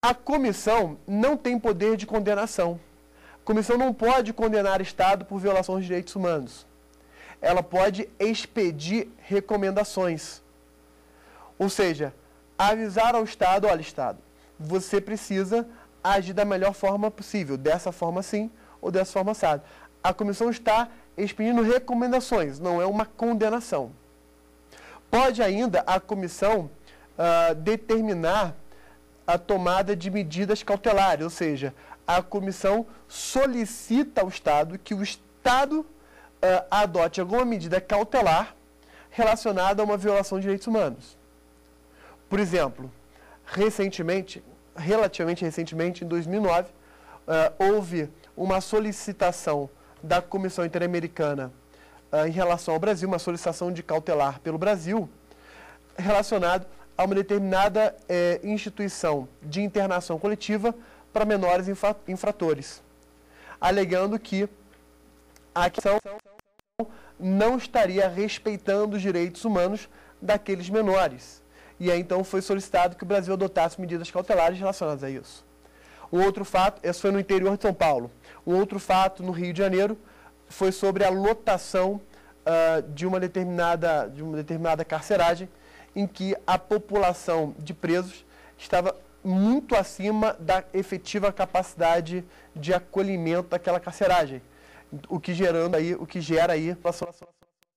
A comissão não tem poder de condenação. A comissão não pode condenar o Estado por violação dos direitos humanos. Ela pode expedir recomendações. Ou seja, avisar ao Estado, olha, Estado, você precisa agir da melhor forma possível, dessa forma sim ou dessa forma assado. A comissão está expedindo recomendações, não é uma condenação. Pode ainda a comissão determinar a tomada de medidas cautelares, ou seja, a comissão solicita ao Estado que o Estado adote alguma medida cautelar relacionada a uma violação de direitos humanos. Por exemplo, relativamente recentemente, em 2009, houve uma solicitação da Comissão Interamericana em relação ao Brasil, uma solicitação de cautelar pelo Brasil, relacionado a uma determinada instituição de internação coletiva para menores infratores, alegando que a ação não estaria respeitando os direitos humanos daqueles menores. E aí, então, foi solicitado que o Brasil adotasse medidas cautelares relacionadas a isso. Um outro fato, esse foi no interior de São Paulo. Um outro fato, no Rio de Janeiro, foi sobre a lotação de uma determinada carceragem, em que a população de presos estava muito acima da efetiva capacidade de acolhimento daquela carceragem, o que gera aí violação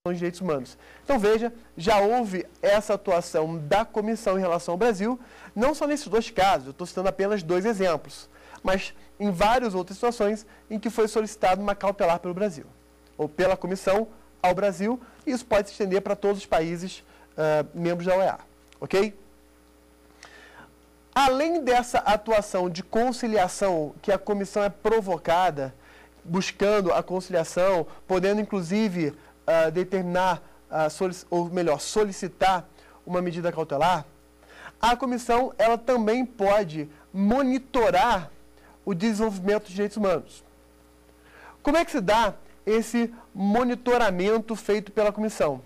dos direitos humanos. Então veja, já houve essa atuação da comissão em relação ao Brasil, não só nesses dois casos, eu estou citando apenas dois exemplos, mas em várias outras situações em que foi solicitado uma cautelar pelo Brasil, ou pela comissão ao Brasil, e isso pode se estender para todos os países membros da OEA, ok? Além dessa atuação de conciliação, que a comissão é provocada, buscando a conciliação, podendo inclusive determinar, solicitar uma medida cautelar, a comissão ela também pode monitorar o desenvolvimento dos direitos humanos. Como é que se dá esse monitoramento feito pela comissão?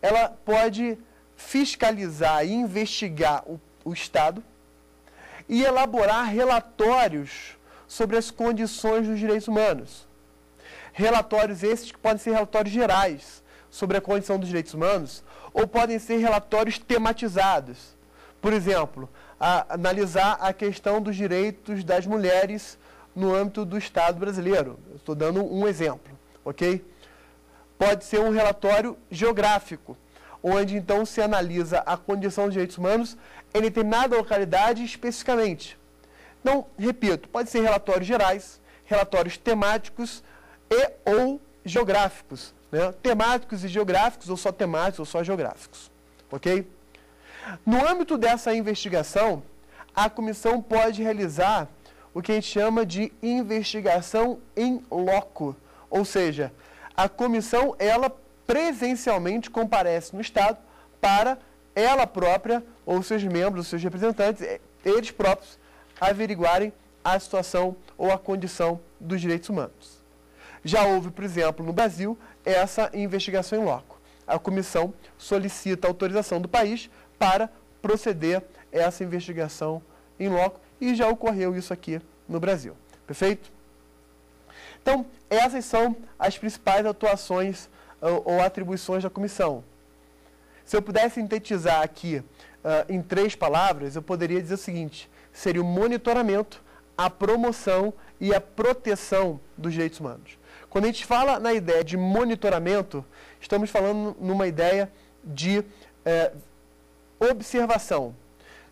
Ela pode fiscalizar e investigar o Estado e elaborar relatórios sobre as condições dos direitos humanos. Relatórios esses que podem ser relatórios gerais sobre a condição dos direitos humanos ou podem ser relatórios tematizados. Por exemplo, analisar a questão dos direitos das mulheres no âmbito do Estado brasileiro. Eu estou dando um exemplo, ok? Pode ser um relatório geográfico, onde então se analisa a condição dos direitos humanos em determinada localidade especificamente. Então, repito, pode ser relatórios gerais, relatórios temáticos ou geográficos, né? Temáticos e geográficos, ou só temáticos ou só geográficos, ok? No âmbito dessa investigação, a comissão pode realizar o que a gente chama de investigação in loco, ou seja, a comissão, ela presencialmente comparece no Estado para ela própria, ou seus membros, seus representantes, eles próprios, averiguarem a situação ou a condição dos direitos humanos. Já houve, por exemplo, no Brasil, essa investigação in loco. A comissão solicita autorização do país para proceder a essa investigação in loco e já ocorreu isso aqui no Brasil. Perfeito? Então, essas são as principais atuações ou atribuições da comissão. Se eu pudesse sintetizar aqui em 3 palavras, eu poderia dizer o seguinte: seria o monitoramento, a promoção e a proteção dos direitos humanos. Quando a gente fala na ideia de monitoramento, estamos falando numa ideia de observação.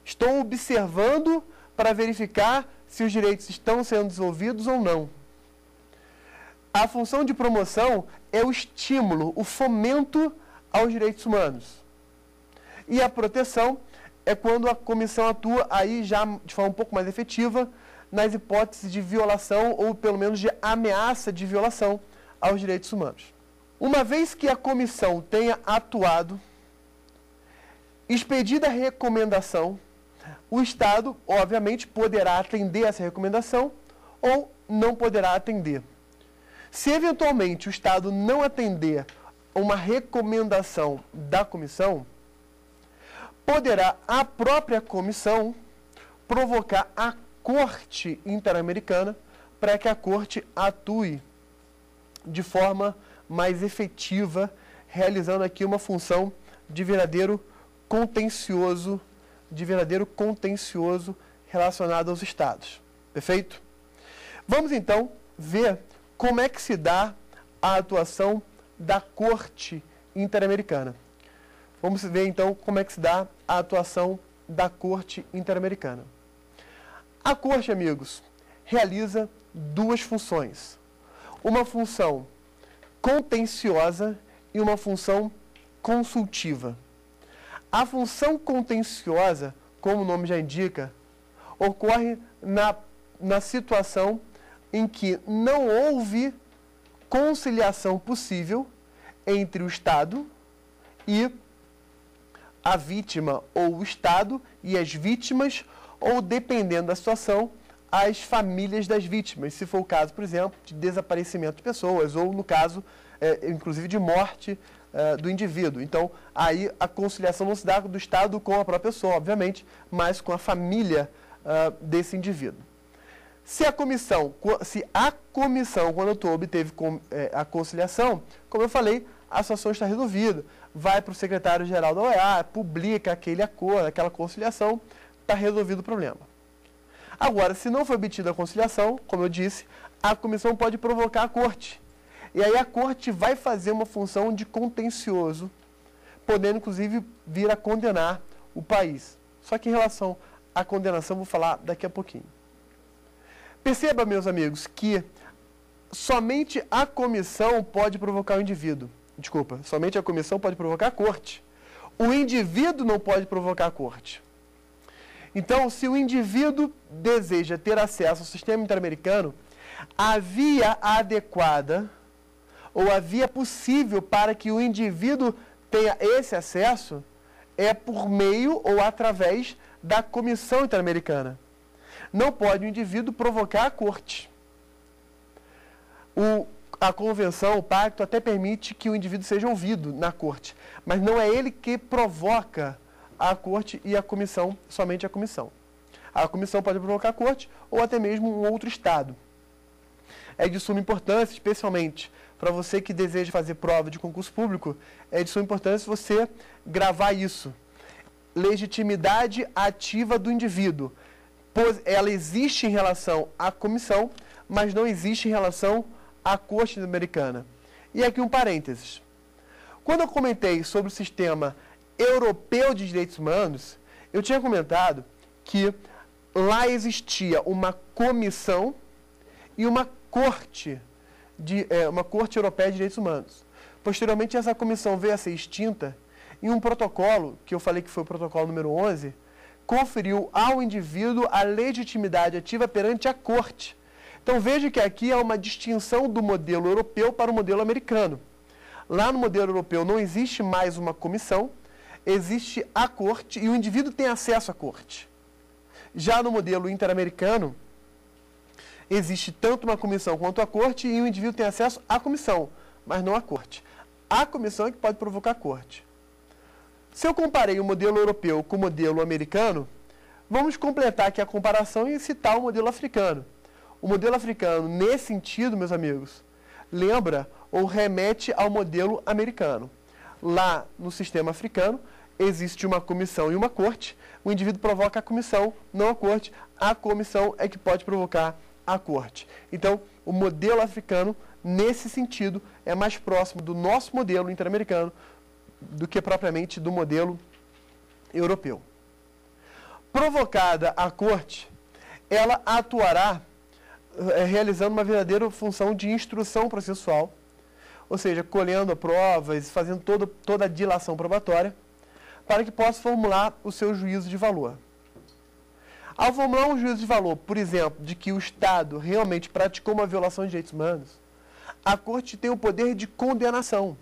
Estou observando para verificar se os direitos estão sendo desenvolvidos ou não. A função de promoção é o estímulo, o fomento aos direitos humanos. E a proteção é quando a comissão atua aí já de forma um pouco mais efetiva nas hipóteses de violação ou pelo menos de ameaça de violação aos direitos humanos. Uma vez que a comissão tenha atuado, expedida a recomendação, o Estado, obviamente, poderá atender essa recomendação ou não poderá atender. Se eventualmente o Estado não atender uma recomendação da comissão, poderá a própria comissão provocar a Corte Interamericana para que a Corte atue de forma mais efetiva, realizando aqui uma função de verdadeiro contencioso relacionado aos Estados. Perfeito? Vamos então ver como é que se dá a atuação da Corte Interamericana. Vamos ver então como é que se dá a atuação da Corte Interamericana. A Corte, amigos, realiza duas funções. Uma função contenciosa e uma função consultiva. A função contenciosa, como o nome já indica, ocorre na situação em que não houve conciliação possível entre o Estado e a vítima, ou o Estado e as vítimas, ou, dependendo da situação, as famílias das vítimas, se for o caso, por exemplo, de desaparecimento de pessoas, ou no caso, inclusive, de morte do indivíduo. Então, aí a conciliação não se dá do Estado com a própria pessoa, obviamente, mas com a família desse indivíduo. Se a comissão, quando eu obteve a conciliação, como eu falei, a situação está resolvida. Vai para o secretário-geral da OEA, publica aquele acordo, aquela conciliação, está resolvido o problema. Agora, se não for obtida a conciliação, como eu disse, a comissão pode provocar a Corte. E aí a Corte vai fazer uma função de contencioso, podendo, inclusive, vir a condenar o país. Só que em relação à condenação, vou falar daqui a pouquinho. Perceba, meus amigos, que somente a comissão pode provocar o indivíduo. Desculpa, somente a comissão pode provocar a Corte. O indivíduo não pode provocar a Corte. Então, se o indivíduo deseja ter acesso ao sistema interamericano, a via adequada ou a via possível para que o indivíduo tenha esse acesso é por meio ou através da Comissão Interamericana. Não pode o indivíduo provocar a Corte. A convenção, o pacto, até permite que o indivíduo seja ouvido na Corte, mas não é ele que provoca a Corte e a comissão, somente a comissão. A comissão pode provocar a Corte ou até mesmo um outro Estado. É de suma importância, especialmente para você que deseja fazer prova de concurso público, é de suma importância você gravar isso. Legitimidade ativa do indivíduo. Pois ela existe em relação à comissão, mas não existe em relação à Corte Interamericana. E aqui um parênteses. Quando eu comentei sobre o sistema europeu de direitos humanos, eu tinha comentado que lá existia uma comissão e uma corte europeia de direitos humanos. Posteriormente, essa comissão veio a ser extinta e um protocolo, que eu falei que foi o protocolo número 11, conferiu ao indivíduo a legitimidade ativa perante a Corte. Então veja que aqui há uma distinção do modelo europeu para o modelo americano. Lá no modelo europeu não existe mais uma comissão, existe a Corte e o indivíduo tem acesso à Corte. Já no modelo interamericano, existe tanto uma comissão quanto a Corte e o indivíduo tem acesso à comissão, mas não à Corte. A comissão é que pode provocar a Corte. Se eu comparei o modelo europeu com o modelo americano, vamos completar aqui a comparação e citar o modelo africano. O modelo africano, nesse sentido, meus amigos, lembra ou remete ao modelo americano. Lá no sistema africano, existe uma comissão e uma corte, o indivíduo provoca a comissão, não a corte, a comissão é que pode provocar a corte. Então, o modelo africano, nesse sentido, é mais próximo do nosso modelo interamericano do que propriamente do modelo europeu. Provocada a corte, ela atuará realizando uma verdadeira função de instrução processual, ou seja, colhendo provas, fazendo toda a dilação probatória, para que possa formular o seu juízo de valor. Ao formular um juízo de valor, por exemplo, de que o Estado realmente praticou uma violação de direitos humanos, a Corte tem o poder de condenação.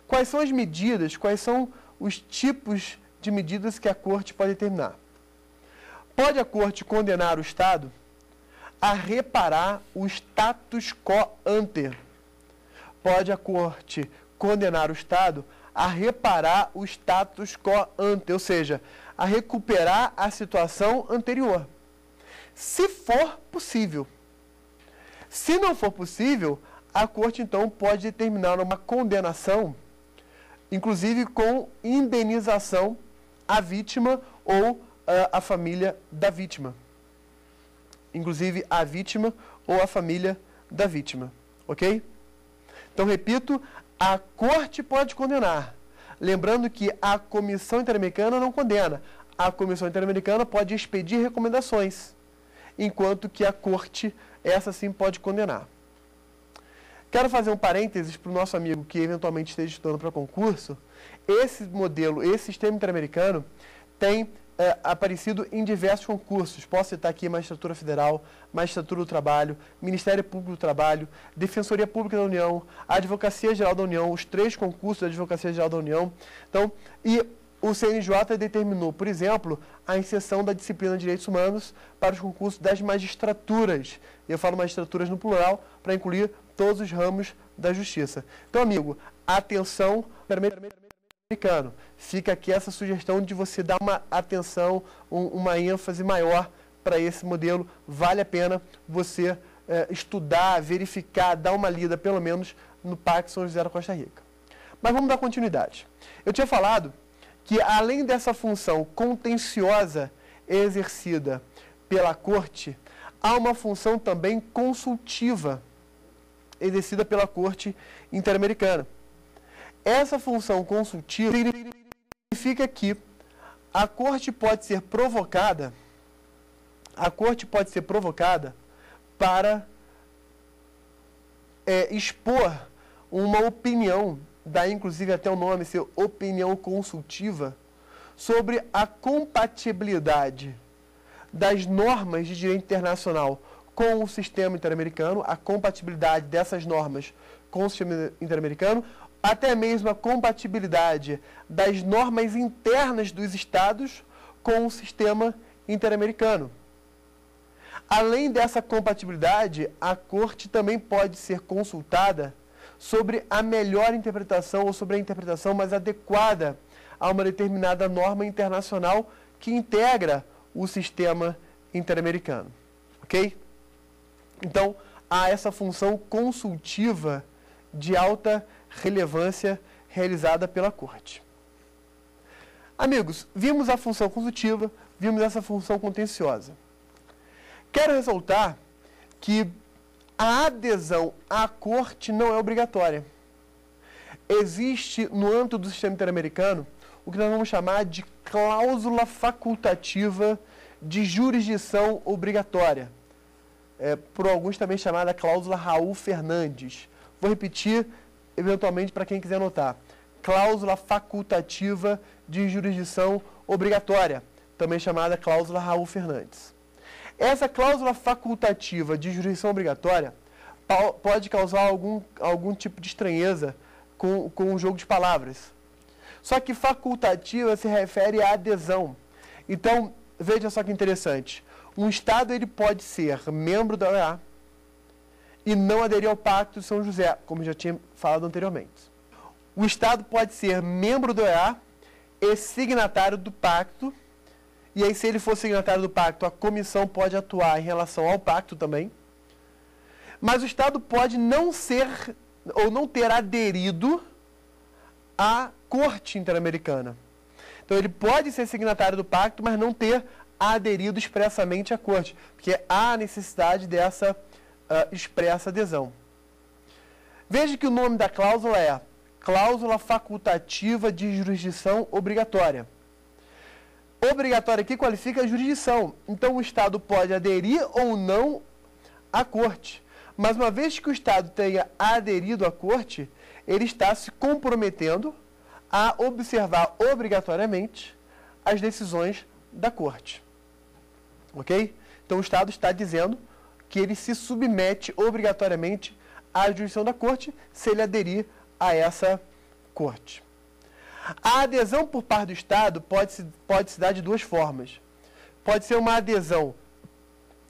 Quais são as medidas, quais são os tipos de medidas que a Corte pode determinar? Pode a Corte condenar o Estado a reparar o status quo ante. Pode a Corte condenar o Estado a reparar o status quo ante, ou seja, a recuperar a situação anterior. Se for possível. Se não for possível, a Corte, então, pode determinar uma condenação, inclusive com indenização à vítima ou à família da vítima. Inclusive, a vítima ou a família da vítima. Ok? Então, repito, a Corte pode condenar. Lembrando que a Comissão Interamericana não condena. A Comissão Interamericana pode expedir recomendações, enquanto que a Corte, essa sim, pode condenar. Quero fazer um parênteses para o nosso amigo que eventualmente esteja estudando para concurso. Esse modelo, esse sistema interamericano, tem aparecido em diversos concursos. Posso citar aqui Magistratura Federal, Magistratura do Trabalho, Ministério Público do Trabalho, Defensoria Pública da União, Advocacia Geral da União, os 3 concursos da Advocacia Geral da União. Então, e o CNJ determinou, por exemplo, a inserção da disciplina de Direitos Humanos para os concursos das magistraturas. Eu falo magistraturas no plural para incluir todos os ramos da justiça. Então, amigo, atenção americano. Fica aqui essa sugestão de você dar uma atenção, uma ênfase maior para esse modelo. Vale a pena você estudar, verificar, dar uma lida, pelo menos, no Pacto São José da Costa Rica. Mas vamos dar continuidade. Eu tinha falado que, além dessa função contenciosa exercida pela Corte, há uma função também consultiva exercida pela Corte Interamericana. Essa função consultiva significa que a Corte pode ser provocada, para expor uma opinião, dá inclusive até o nome ser opinião consultiva, sobre a compatibilidade das normas de direito internacional com o sistema interamericano, a compatibilidade dessas normas com o sistema interamericano, até mesmo a compatibilidade das normas internas dos Estados com o sistema interamericano. Além dessa compatibilidade, a Corte também pode ser consultada sobre a melhor interpretação ou sobre a interpretação mais adequada a uma determinada norma internacional que integra o sistema interamericano. Ok? Então, há essa função consultiva de alta relevância realizada pela Corte. Amigos, vimos a função consultiva, vimos essa função contenciosa. Quero ressaltar que a adesão à Corte não é obrigatória. Existe, no âmbito do sistema interamericano, o que nós vamos chamar de cláusula facultativa de jurisdição obrigatória. Por alguns também chamada cláusula Raul Fernandes. Vou repetir, eventualmente, para quem quiser anotar. Cláusula facultativa de jurisdição obrigatória, também chamada cláusula Raul Fernandes. Essa cláusula facultativa de jurisdição obrigatória pode causar algum tipo de estranheza com o jogo de palavras. Só que facultativa se refere à adesão. Então, veja só que interessante. Um Estado ele pode ser membro da OEA e não aderir ao Pacto de São José, como já tinha falado anteriormente. O Estado pode ser membro da OEA e signatário do Pacto, e aí, se ele for signatário do Pacto, a Comissão pode atuar em relação ao Pacto também. Mas o Estado pode não ser ou não ter aderido à Corte Interamericana. Então, ele pode ser signatário do Pacto, mas não ter aderido expressamente à Corte, porque há necessidade dessa expressa adesão. Veja que o nome da cláusula é Cláusula Facultativa de Jurisdição Obrigatória. Obrigatória aqui qualifica a jurisdição. Então, o Estado pode aderir ou não à Corte. Mas, uma vez que o Estado tenha aderido à Corte, ele está se comprometendo a observar obrigatoriamente as decisões da Corte. Ok? Então, o Estado está dizendo que ele se submete obrigatoriamente à jurisdição da Corte se ele aderir a essa Corte. A adesão por parte do Estado pode se dar de duas formas. Pode ser uma adesão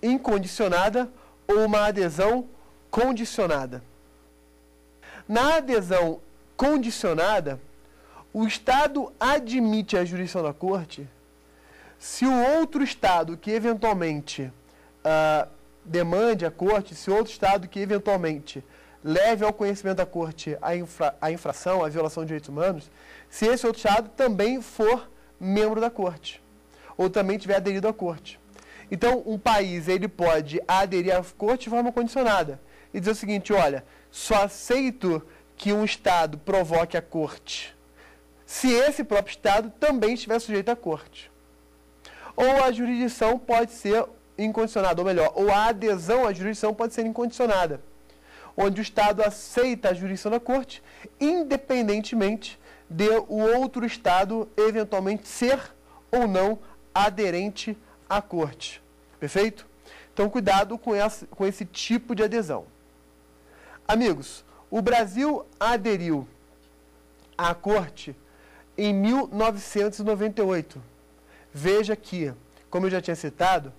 incondicionada ou uma adesão condicionada. Na adesão condicionada, o Estado admite a jurisdição da Corte Se o outro Estado que eventualmente demande a Corte, se outro Estado que eventualmente leve ao conhecimento da Corte a infração, a violação de direitos humanos, se esse outro Estado também for membro da Corte, ou também tiver aderido à Corte. Então, um país ele pode aderir à Corte de forma condicionada e dizer o seguinte, olha, só aceito que um Estado provoque a Corte se esse próprio Estado também estiver sujeito à Corte. Ou a jurisdição pode ser incondicionada, ou melhor, ou a adesão à jurisdição pode ser incondicionada, onde o Estado aceita a jurisdição da Corte, independentemente de o outro Estado eventualmente ser ou não aderente à Corte. Perfeito? Então, cuidado com esse tipo de adesão. Amigos, o Brasil aderiu à Corte em 1998. Veja que, como eu já tinha citado,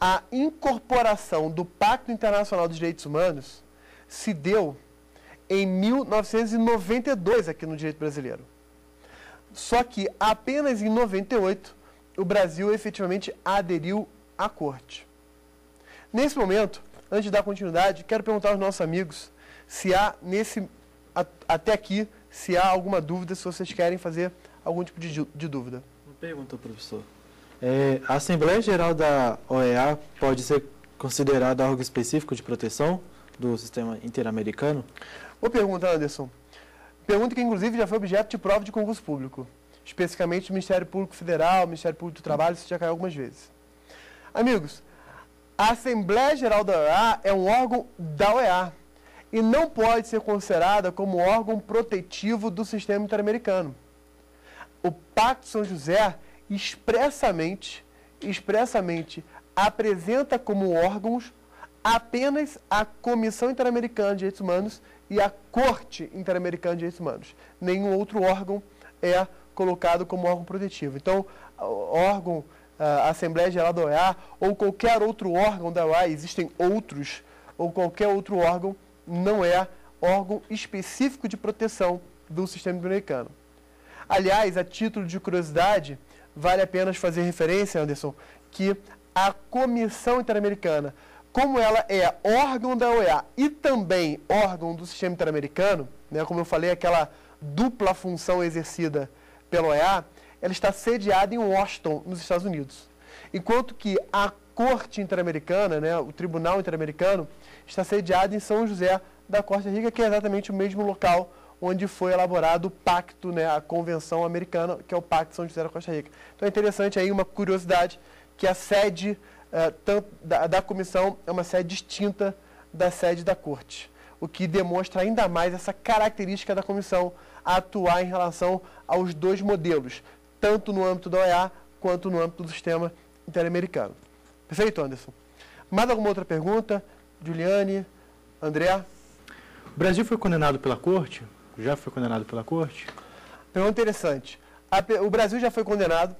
a incorporação do Pacto Internacional dos Direitos Humanos se deu em 1992 aqui no direito brasileiro. Só que apenas em 98 o Brasil efetivamente aderiu à Corte. Nesse momento, antes de dar continuidade, quero perguntar aos nossos amigos se há até aqui, se há alguma dúvida, se vocês querem fazer algum tipo de dúvida. Uma pergunta, professor. A Assembleia Geral da OEA pode ser considerada algo específico de proteção do sistema interamericano? Boa pergunta, Anderson. Pergunta que, inclusive, já foi objeto de prova de concurso público. Especificamente do Ministério Público Federal, Ministério Público do Trabalho, isso já caiu algumas vezes. Amigos, a Assembleia Geral da OEA é um órgão da OEA e não pode ser considerada como órgão protetivo do sistema interamericano. O Pacto São José expressamente apresenta como órgãos apenas a Comissão Interamericana de Direitos Humanos e a Corte Interamericana de Direitos Humanos. Nenhum outro órgão é colocado como órgão protetivo. Então, a Assembleia Geral da OEA ou qualquer outro órgão da OEA, existem outros, ou qualquer outro órgão, não é órgão específico de proteção do sistema interamericano. Aliás, a título de curiosidade, vale a pena fazer referência, Anderson, que a Comissão Interamericana, como ela é órgão da OEA e também órgão do sistema interamericano, né, como eu falei, aquela dupla função exercida pela OEA, ela está sediada em Washington, nos Estados Unidos. Enquanto que a Corte Interamericana, né, o Tribunal Interamericano, está sediado em São José da Costa Rica, que é exatamente o mesmo local onde foi elaborado o pacto, né, a Convenção Americana, que é o Pacto de São José da Costa Rica. Então é interessante aí uma curiosidade, que a sede da comissão é uma sede distinta da sede da Corte, o que demonstra ainda mais essa característica da comissão a atuar em relação aos dois modelos, tanto no âmbito da OEA quanto no âmbito do sistema interamericano. Perfeito, Anderson? Mais alguma outra pergunta? Juliane, André? O Brasil foi condenado pela Corte? Já foi condenado pela Corte? Pergunta interessante. O Brasil já foi condenado.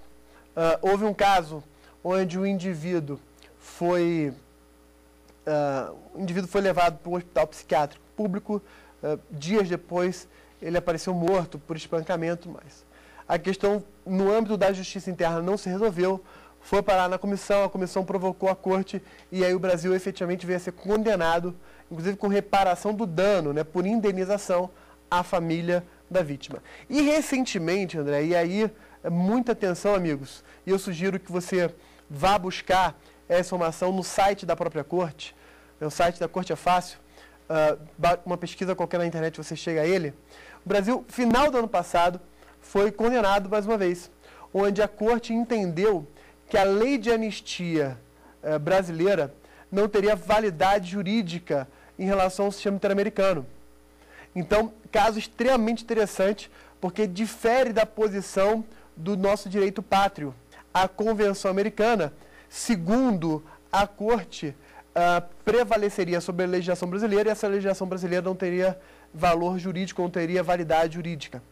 Houve um caso onde o indivíduo foi levado para um hospital psiquiátrico público. Dias depois, ele apareceu morto por espancamento, mas a questão no âmbito da justiça interna não se resolveu. Foi parar na comissão, a comissão provocou a Corte e aí o Brasil efetivamente veio a ser condenado, inclusive com reparação do dano, né, por indenização à família da vítima. E recentemente, André, e aí muita atenção, amigos, e eu sugiro que você vá buscar essa informação no site da própria Corte. O site da Corte é fácil, uma pesquisa qualquer na internet você chega a ele. O Brasil, final do ano passado, foi condenado mais uma vez, onde a Corte entendeu que a lei de anistia brasileira não teria validade jurídica em relação ao sistema interamericano. Então, caso extremamente interessante, porque difere da posição do nosso direito pátrio. A Convenção Americana, segundo a Corte, prevaleceria sobre a legislação brasileira e essa legislação brasileira não teria valor jurídico, não teria validade jurídica.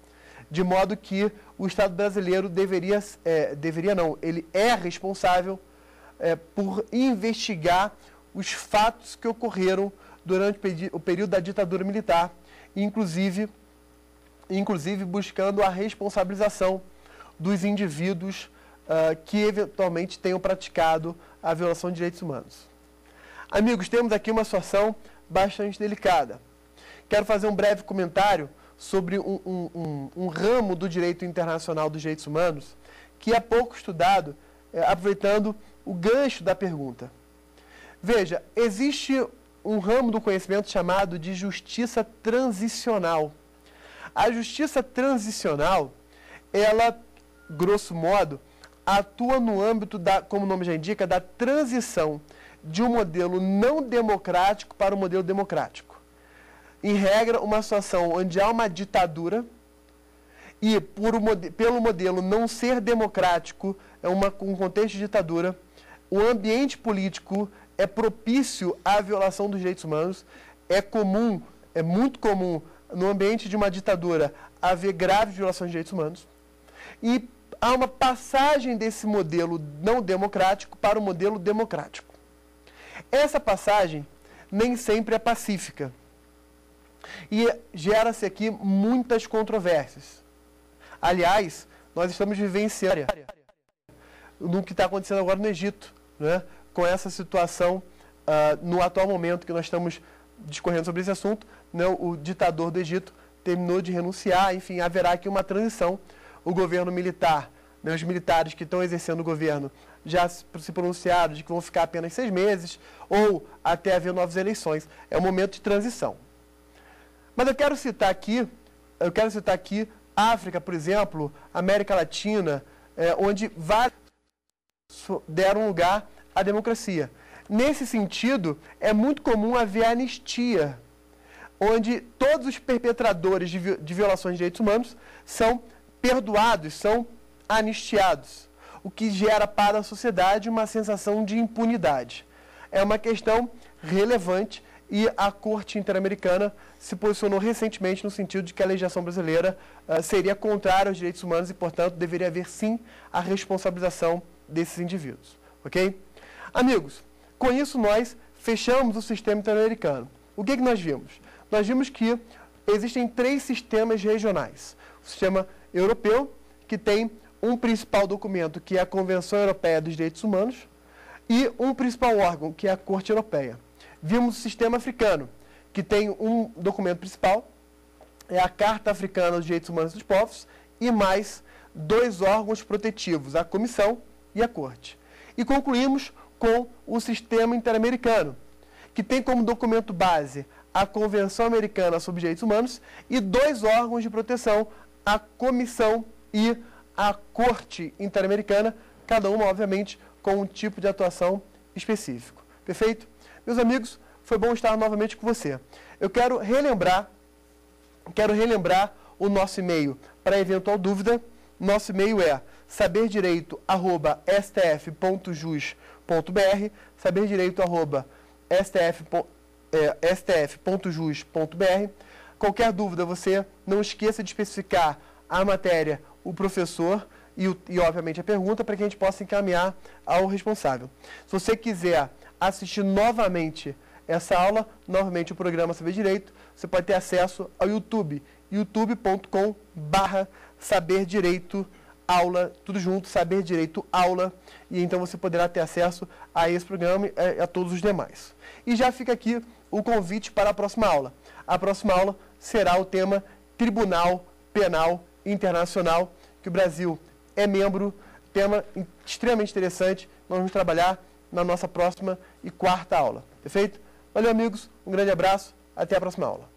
De modo que o Estado brasileiro ele é responsável por investigar os fatos que ocorreram durante o período da ditadura militar, inclusive buscando a responsabilização dos indivíduos que eventualmente tenham praticado a violação de direitos humanos. Amigos, temos aqui uma situação bastante delicada. Quero fazer um breve comentário sobre um ramo do direito internacional dos direitos humanos que é pouco estudado, aproveitando o gancho da pergunta. Veja, existe um ramo do conhecimento chamado de justiça transicional. A justiça transicional, ela, grosso modo, atua no âmbito como o nome já indica, da transição de um modelo não democrático para um modelo democrático. Em regra, uma situação onde há uma ditadura e, pelo modelo não ser democrático, um contexto de ditadura, o ambiente político é propício à violação dos direitos humanos. É muito comum, no ambiente de uma ditadura, haver graves violações de direitos humanos. E há uma passagem desse modelo não democrático para o modelo democrático. Essa passagem nem sempre é pacífica. E gera-se aqui muitas controvérsias. Aliás, nós estamos vivenciando no que está acontecendo agora no Egito, né? Com essa situação, no atual momento que nós estamos discorrendo sobre esse assunto, né? O ditador do Egito terminou de renunciar, enfim, haverá aqui uma transição. O governo militar, né, os militares que estão exercendo o governo já se pronunciaram de que vão ficar apenas 6 meses ou até haver novas eleições. É um momento de transição. Mas eu quero citar aqui África, por exemplo, América Latina, onde vários deram lugar à democracia. Nesse sentido, é muito comum haver anistia, onde todos os perpetradores de violações de direitos humanos são perdoados, são anistiados, o que gera para a sociedade uma sensação de impunidade. É uma questão relevante e a Corte Interamericana se posicionou recentemente no sentido de que a legislação brasileira seria contrária aos direitos humanos e, portanto, deveria haver, sim, a responsabilização desses indivíduos. Ok? Amigos, com isso nós fechamos o sistema interamericano. O que nós vimos? Nós vimos que existem 3 sistemas regionais. O sistema europeu, que tem um principal documento, que é a Convenção Europeia dos Direitos Humanos, e um principal órgão, que é a Corte Europeia. Vimos o sistema africano, que tem um documento principal, é a Carta Africana dos Direitos Humanos dos Povos, e mais 2 órgãos protetivos, a Comissão e a Corte. E concluímos com o sistema interamericano, que tem como documento base a Convenção Americana sobre Direitos Humanos e 2 órgãos de proteção, a Comissão e a Corte Interamericana, cada uma, obviamente, com um tipo de atuação específico. Perfeito? Meus amigos, foi bom estar novamente com você. Eu quero relembrar o nosso e-mail para eventual dúvida. Nosso e-mail é saberdireito@stf.jus.br, saberdireito@stf.jus.br. Qualquer dúvida, você não esqueça de especificar a matéria, o professor e obviamente, a pergunta para que a gente possa encaminhar ao responsável. Se você quiser assistir novamente essa aula, novamente o programa Saber Direito, você pode ter acesso ao YouTube, youtube.com/saberdireitoaula, tudo junto, Saber Direito Aula, e então você poderá ter acesso a esse programa e a todos os demais. E já fica aqui o convite para a próxima aula. A próxima aula será o tema Tribunal Penal Internacional, que o Brasil é membro, tema extremamente interessante. Nós vamos trabalhar na nossa próxima e 4ª aula. Perfeito? Valeu, amigos. Um grande abraço. Até a próxima aula.